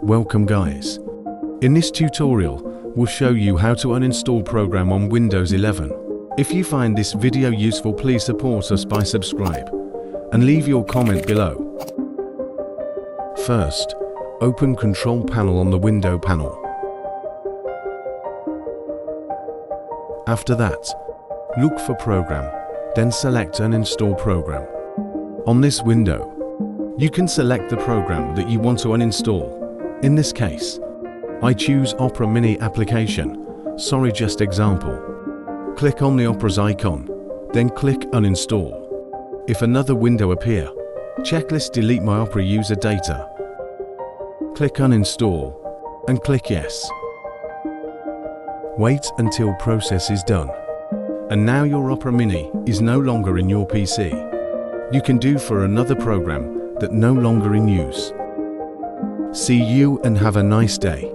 Welcome guys. In this tutorial, we'll show you how to uninstall program on Windows 11. If you find this video useful, please support us by subscribe and leave your comment below. First, open Control Panel on the Window panel. After that, look for Program, then select Uninstall Program. On this window, you can select the program that you want to uninstall. In this case, I choose Opera Mini application. Sorry, just example. Click on the Opera's icon, then click Uninstall. If another window appear, checklist delete my Opera user data. Click Uninstall and click Yes. Wait until process is done. And now your Opera Mini is no longer in your PC. You can do for another program that no longer in use. See you and have a nice day.